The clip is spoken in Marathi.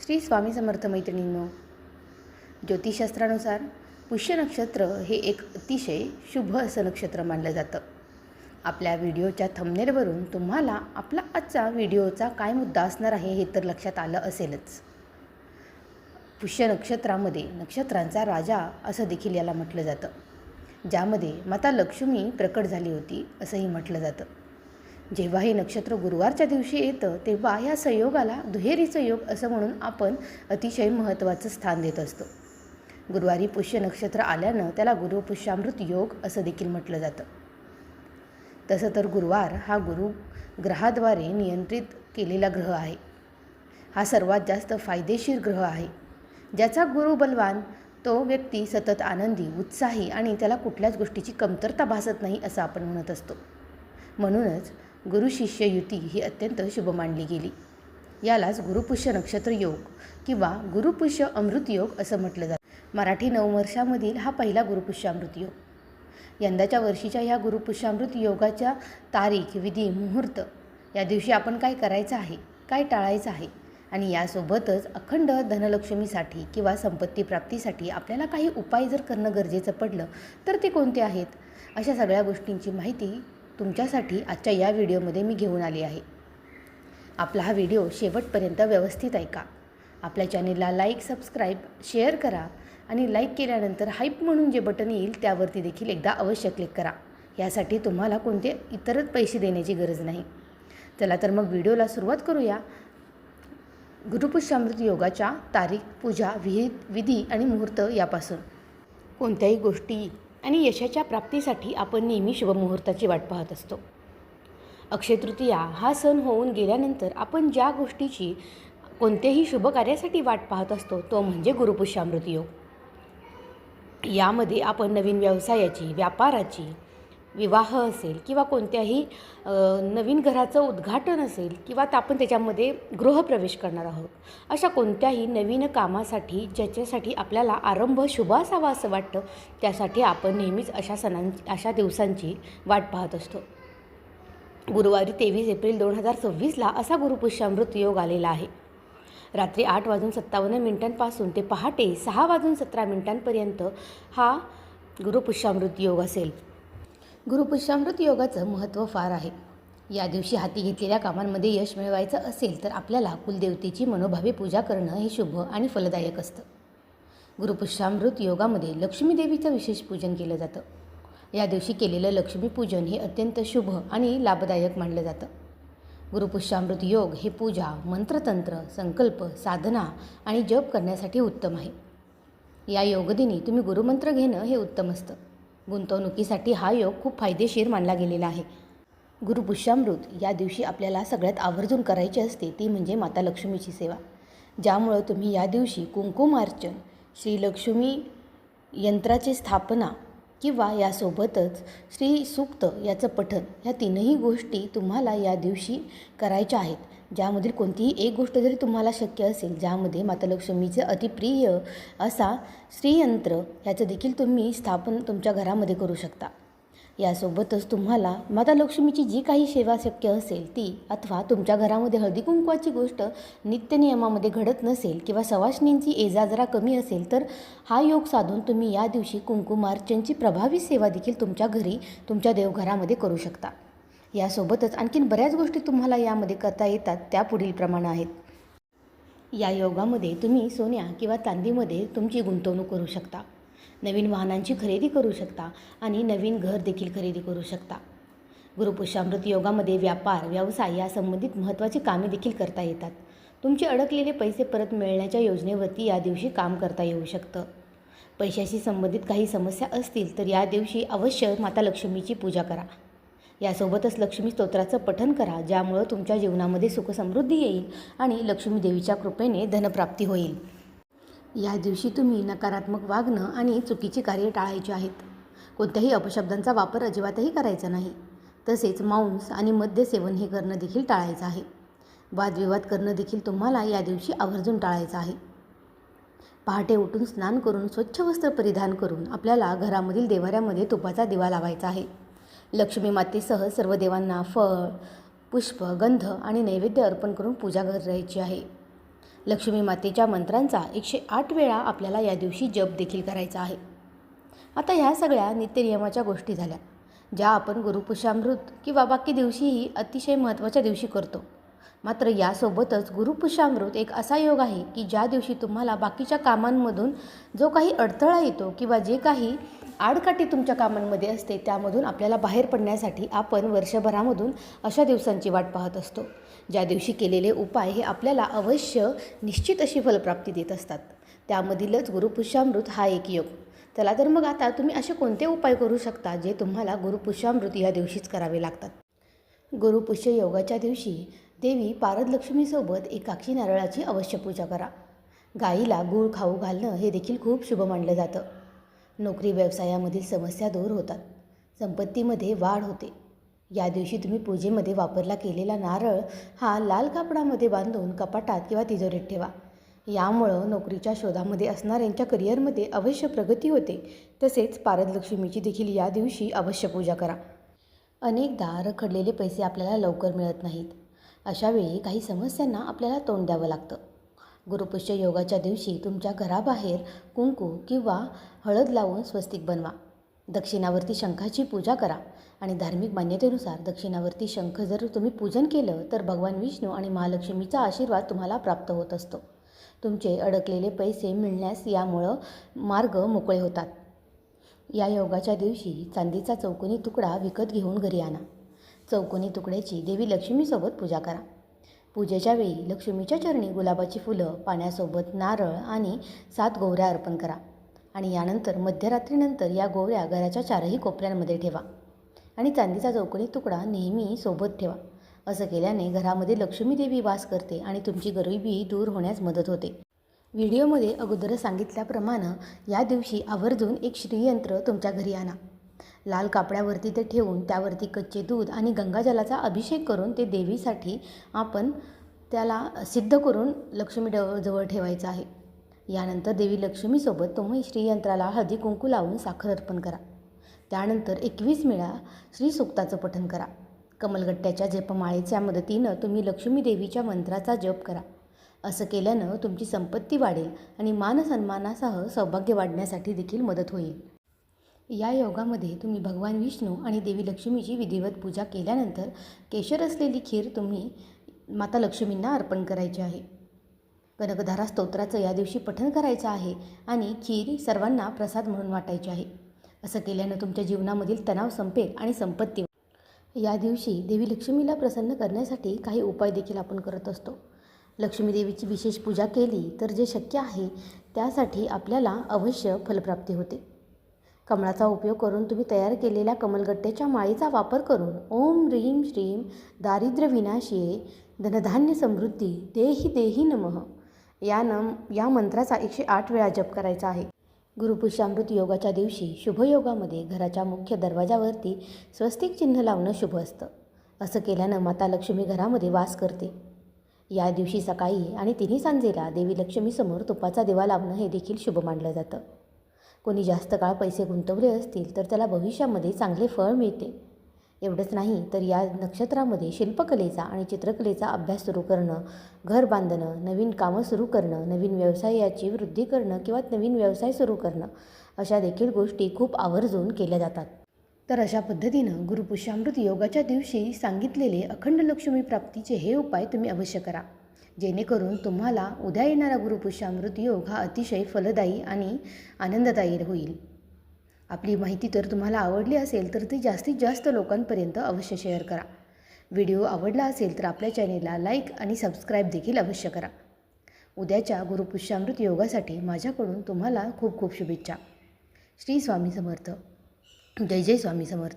श्री स्वामी समर्थ मैत्रिणींनो, ज्योतिषशास्त्रानुसार पुष्य नक्षत्र हे एक अतिशय शुभ असं नक्षत्र मानलं जातं. आपल्या व्हिडिओच्या थंबनेलवरून तुम्हाला आपला आजचा व्हिडिओचा काय मुद्दा असणार आहे हे तर लक्षात आलं असेलच. पुष्य नक्षत्रामध्ये नक्षत्रांचा राजा असं देखील याला म्हटलं जातं, ज्यामध्ये माता लक्ष्मी प्रकट झाली होती असंही म्हटलं जातं. जेव्हा हे नक्षत्र गुरुवारच्या दिवशी येतं तेव्हा या संयोगाला दुहेरीचं योग असं म्हणून आपण अतिशय महत्त्वाचं स्थान देत असतो. गुरुवारी पुष्य नक्षत्र आल्यानं त्याला गुरुपुष्यामृत योग असं देखील म्हटलं जातं. तसं तर गुरुवार हा गुरु ग्रहाद्वारे नियंत्रित केलेला ग्रह आहे. हा सर्वात जास्त फायदेशीर ग्रह आहे. ज्याचा गुरु बलवान तो व्यक्ती सतत आनंदी, उत्साही आणि त्याला कुठल्याच गोष्टीची कमतरता भासत नाही असं आपण म्हणत असतो. म्हणूनच गुरु शिष्य युती ही अत्यंत शुभ मानली गेली. यालाच गुरुपुष्य नक्षत्र योग किंवा गुरुपुष्य अमृत योग असं म्हटलं जातं. मराठी नववर्षामधील हा पहिला गुरुपुष्यामृत योग. यंदाच्या वर्षीच्या या गुरुपुष्यामृत योगाच्या तारीख, विधी, मुहूर्त, या दिवशी आपण काय करायचं आहे, काय टाळायचं आहे आणि यासोबतच अखंड धनलक्ष्मीसाठी किंवा संपत्ती प्राप्तीसाठी आपल्याला काही उपाय जर करणं गरजेचं पडलं तर ते कोणते आहेत, अशा सगळ्या गोष्टींची माहिती तुमच्यासाठी आजच्या या व्हिडिओमध्ये मी घेऊन आली आहे. आपला हा व्हिडिओ शेवटपर्यंत व्यवस्थित ऐका. आपल्या चॅनेलला लाईक, सबस्क्राईब, शेअर करा आणि लाईक केल्यानंतर हाईप म्हणून जे बटन येईल त्यावरती देखील एकदा अवश्य क्लिक करा. यासाठी तुम्हाला कोणते इतरच पैसे देण्याची गरज नाही. चला तर मग व्हिडिओला सुरुवात करूया. गुरुपुष्यामृत योगाच्या तारीख, पूजा, विधी आणि मुहूर्त यापासून. कोणत्याही गोष्टी आणि यशाच्या प्राप्तीसाठी आपण नेहमी शुभमुहूर्ताची वाट पाहत असतो. अक्षय तृतीया हा सण होऊन गेल्यानंतर आपण ज्या गोष्टीची कोणत्याही शुभ कार्यासाठी वाट पाहत असतो तो म्हणजे गुरुपुष्यामृत योग. यामध्ये आपण नवीन व्यवसायाची, व्यापाराची, विवाह असेल किंवा कोणत्याही नवीन घराचं उद्घाटन असेल किंवा आपण त्याच्यामध्ये गृहप्रवेश करणार आहोत, अशा कोणत्याही नवीन कामासाठी ज्याच्यासाठी आपल्याला आरंभ शुभ असावा असं वाटतं, त्यासाठी आपण नेहमीच अशा दिवसांची वाट पाहत असतो. गुरुवारी 23 एप्रिल 2026ला असा गुरुपुष्यामृत योग आलेला आहे. रात्री 8:57 ते पहाटे 6:17 हा गुरुपुष्यामृत योग असेल. गुरुपुष्यामृत योगाचं महत्त्व फार आहे. या दिवशी हाती घेतलेल्या कामांमध्ये यश मिळवायचं असेल तर आपल्याला कुलदेवतेची मनोभावे पूजा करणं हे शुभ आणि फलदायक असतं. गुरुपुष्यामृत योगामध्ये लक्ष्मी देवीचं विशेष पूजन केलं जातं. या दिवशी केलेलं लक्ष्मीपूजन हे अत्यंत शुभ आणि लाभदायक मानलं जातं. गुरुपुष्यामृत योग हे पूजा, मंत्रतंत्र, संकल्प, साधना आणि जप करण्यासाठी उत्तम आहे. या योगदिनी तुम्ही गुरुमंत्र घेणं हे उत्तम असतं. गुंतवणुकीसाठी हा योग खूप फायदेशीर मानला गेलेला आहे. गुरुपुष्यामृत या दिवशी आपल्याला सगळ्यात आवर्जून करायची असते ती म्हणजे माता लक्ष्मीची सेवा. ज्यामुळं तुम्ही या दिवशी कुंकुमार्चन, श्री लक्ष्मी यंत्राची स्थापना किंवा यासोबतच श्री सूक्त याचं पठण, ह्या तीनही गोष्टी तुम्हाला या दिवशी करायच्या आहेत. ज्यामधील कोणतीही एक गोष्ट जरी तुम्हाला शक्य असेल, ज्यामध्ये माता लक्ष्मीचे अतिप्रिय असा श्रीयंत्र ह्याचं देखील तुम्ही स्थापन तुमच्या घरामध्ये करू शकता. यासोबतच तुम्हाला माता लक्ष्मीची जी काही सेवा शक्य असेल ती, अथवा तुमच्या घरामध्ये हळदी कुंकवाची गोष्ट नित्यनियमामध्ये घडत नसेल किंवा सवाष्णींची एजा जरा कमी असेल तर हा योग साधून तुम्ही या दिवशी कुंकुमार्चनची प्रभावी सेवा देखील तुमच्या घरी, तुमच्या देवघरामध्ये करू शकता. यासोबतच आणखीन बऱ्याच गोष्टी तुम्हाला यामध्ये करता येतात. त्या पुढील प्रमाणे आहेत. या योगामध्ये तुम्ही सोन्या किंवा चांदीमध्ये तुमची गुंतवणूक करू शकता, नवीन वाहनांची खरेदी करू शकता आणि नवीन घर देखील खरेदी करू शकता. गुरुपुष्यामृत योगामध्ये व्यापार, व्यवसाय या संबंधित महत्त्वाची कामे देखील करता येतात. तुमचे अडकलेले पैसे परत मिळण्याच्या योजनेवरती या दिवशी काम करता येऊ शकतं. पैशाशी संबंधित काही समस्या असतील तर या दिवशी अवश्य माता लक्ष्मीची पूजा करा. यासोबतच लक्ष्मी स्तोत्राचं पठण करा, ज्यामुळं तुमच्या जीवनामध्ये सुखसमृद्धी येईल आणि लक्ष्मी देवीच्या कृपेने धनप्राप्ती होईल. या दिवशी तुम्ही नकारात्मक वागणं आणि चुकीची कार्य टाळायची आहेत. कोणत्याही अपशब्दांचा वापर अजिबातही करायचा नाही. तसेच मांस आणि मद्य सेवन हे करणं देखील टाळायचं आहे. वादविवाद करणं देखील तुम्हाला या दिवशी आवर्जून टाळायचं आहे. पहाटे उठून स्नान करून स्वच्छ वस्त्र परिधान करून आपल्याला घरामधील देवाऱ्यामध्ये तुपाचा दिवा लावायचा आहे. लक्ष्मी मातेसह सर्व देवांना फळ, पुष्प, गंध आणि नैवेद्य अर्पण करून पूजा करायची आहे. लक्ष्मी मातेच्या मंत्रांचा 108 वेळा आपल्याला या दिवशी जप देखील करायचा आहे. आता ह्या सगळ्या नित्यनियमाच्या गोष्टी झाल्या, ज्या आपण गुरुपुष्यामृत किंवा बाकी दिवशीही अतिशय महत्त्वाच्या दिवशी करतो. मात्र यासोबतच गुरुपुष्यामृत एक असा योग आहे की ज्या दिवशी तुम्हाला बाकीच्या कामांमधून जो काही अडथळा येतो किंवा जे काही आडकाठी तुमच्या कामांमध्ये असते त्यामधून आपल्याला बाहेर पडण्यासाठी आपण वर्षभरामधून अशा दिवसांची वाट पाहत असतो, ज्या दिवशी केलेले उपाय हे आपल्याला अवश्य निश्चित अशी फलप्राप्ती देत असतात. त्यामधीलच गुरुपुष्यामृत हा एक योग. चला तर मग आता तुम्ही असे कोणते उपाय करू शकता जे तुम्हाला गुरुपुष्यामृत या दिवशीच करावे लागतात. गुरुपुष्य योगाच्या दिवशी देवी पारदलक्ष्मीसोबत एकाक्षी नारळाची अवश्य पूजा करा. गाईला गूळ खाऊ घालणं हे देखील खूप शुभ मानलं जातं. नोकरी व्यवसायामधील समस्या दूर होतात, संपत्तीमध्ये वाढ होते. या दिवशी तुम्ही पूजेमध्ये वापरला केलेला नारळ हा लाल कापडामध्ये बांधून कपाटात किंवा तिजोरीत ठेवा. यामुळं नोकरीच्या शोधामध्ये असणाऱ्यांच्या करिअरमध्ये अवश्य प्रगती होते. तसेच पारदलक्ष्मीची देखील या दिवशी अवश्य पूजा करा. अनेकदा रखडलेले पैसे आपल्याला लवकर मिळत नाहीत. अशावेळी काही समस्यांना आपल्याला तोंड द्यावं लागतं. गुरुपुष्य योगाच्या दिवशी तुमच्या घराबाहेर कुंकू किंवा हळद लावून स्वस्तिक बनवा. दक्षिणावर्ती शंखाची पूजा करा आणि धार्मिक मान्यतेनुसार दक्षिणावर्ती शंख जर तुम्ही पूजन केलं तर भगवान विष्णू आणि महालक्ष्मीचा आशीर्वाद तुम्हाला प्राप्त होत असतो. तुमचे अडकलेले पैसे मिळण्यास यामुळं मार्ग मोकळे होतात. या योगाच्या दिवशी चांदीचा चौकोनी तुकडा विकत घेऊन घरी आणा. चौकोनी तुकड्याची देवी लक्ष्मीसोबत पूजा करा. पूजेच्या वेळी लक्ष्मीच्या चरणी गुलाबाची फुलं, पाण्यासोबत नारळ आणि 7 गोवऱ्या अर्पण करा आणि यानंतर मध्यरात्रीनंतर या गोवऱ्या घराच्या 4ही कोपऱ्यांमध्ये ठेवा आणि चांदीचा चौकोनी तुकडा नेहमी सोबत ठेवा. असं केल्याने घरामध्ये लक्ष्मी देवी वास करते आणि तुमची गरिबी दूर होण्यास मदत होते. व्हिडिओमध्ये अगोदर सांगितल्याप्रमाणे या दिवशी आवर्जून एक श्रीयंत्र तुमच्या घरी आणा. लाल कापड्यावरती ते ठेवून त्यावरती कच्चे दूध आणि गंगाजलाचा अभिषेक करून ते देवीसाठी आपण त्याला सिद्ध करून लक्ष्मी जवळ ठेवायचं आहे. यानंतर देवी लक्ष्मीसोबत तुम्ही श्रीयंत्राला हळदी कुंकू लावून साखर अर्पण करा. त्यानंतर 21 वेळा श्रीसूक्ताचं पठण करा. कमलगट्ट्याच्या जपमाळेच्या मदतीनं तुम्ही लक्ष्मी देवीच्या मंत्राचा जप करा. असं केल्यानं तुमची संपत्ती वाढेल आणि मानसन्मानासह सौभाग्य वाढण्यासाठी देखील मदत होईल. या योगामध्ये तुम्ही भगवान विष्णू आणि देवी लक्ष्मीची विधिवत पूजा केल्यानंतर केशर असलेली खीर तुम्ही माता लक्ष्मींना अर्पण करायची आहे. कनकधारा स्तोत्राचं या दिवशी पठण करायचं आहे आणि खीर सर्वांना प्रसाद म्हणून वाटायची आहे. असं केल्यानं तुमच्या जीवनामधील तणाव संपेल आणि संपत्ती. या दिवशी देवी लक्ष्मीला प्रसन्न करण्यासाठी काही उपाय देखील आपण करत असतो. लक्ष्मी देवीची विशेष पूजा केली तर जे शक्य आहे त्यासाठी आपल्याला अवश्य फलप्राप्ती होते. कमळाचा उपयोग करून तुम्ही तयार केलेल्या कमलगट्ट्याच्या माळीचा वापर करून ओम ह्रीं श्रीं दारिद्र्य विनाशिये धनधान्य समृद्धी देही देही नमः या मंत्राचा 108 वेळा जप करायचा आहे. गुरुपुष्यामृत योगाच्या दिवशी शुभयोगामध्ये घराच्या मुख्य दरवाजावरती स्वस्तिक चिन्ह लावणं शुभ असतं. असं केल्यानं माता लक्ष्मी घरामध्ये वास करते. या दिवशी सकाळी आणि तिन्ही सांजेला देवी लक्ष्मीसमोर तुपाचा दिवा लावणं हे देखील शुभ मानलं जातं. कोणी जास्त काळ पैसे गुंतवले असतील तर त्याला भविष्यामध्ये चांगले फळ मिळते. एवढंच नाही तर या नक्षत्रामध्ये शिल्पकलेचा आणि चित्रकलेचा अभ्यास सुरू करणं, घर बांधणं, नवीन कामं सुरू करणं, नवीन व्यवसायाची वृद्धी करणं किंवा नवीन व्यवसाय सुरू करणं अशा देखील गोष्टी खूप आवर्जून केल्या जातात. तर अशा पद्धतीनं गुरुपुष्यामृत योगाच्या दिवशी सांगितलेले अखंड लक्ष्मी प्राप्तीचे हे उपाय तुम्ही अवश्य करा, जेणेकरून तुम्हाला उद्या येणारा गुरुपुष्यामृत योग हा अतिशय फलदायी आणि आनंददायी होईल. आपली माहिती तर तुम्हाला आवडली असेल तर ती जास्तीत जास्त लोकांपर्यंत अवश्य शेअर करा. व्हिडिओ आवडला असेल तर आपल्या चॅनेलला लाईक आणि सबस्क्राईब देखील अवश्य करा. उद्याच्या गुरुपुष्यामृत योगासाठी माझ्याकडून तुम्हाला खूप खूप शुभेच्छा. श्री स्वामी समर्थ. जय जय स्वामी समर्थ.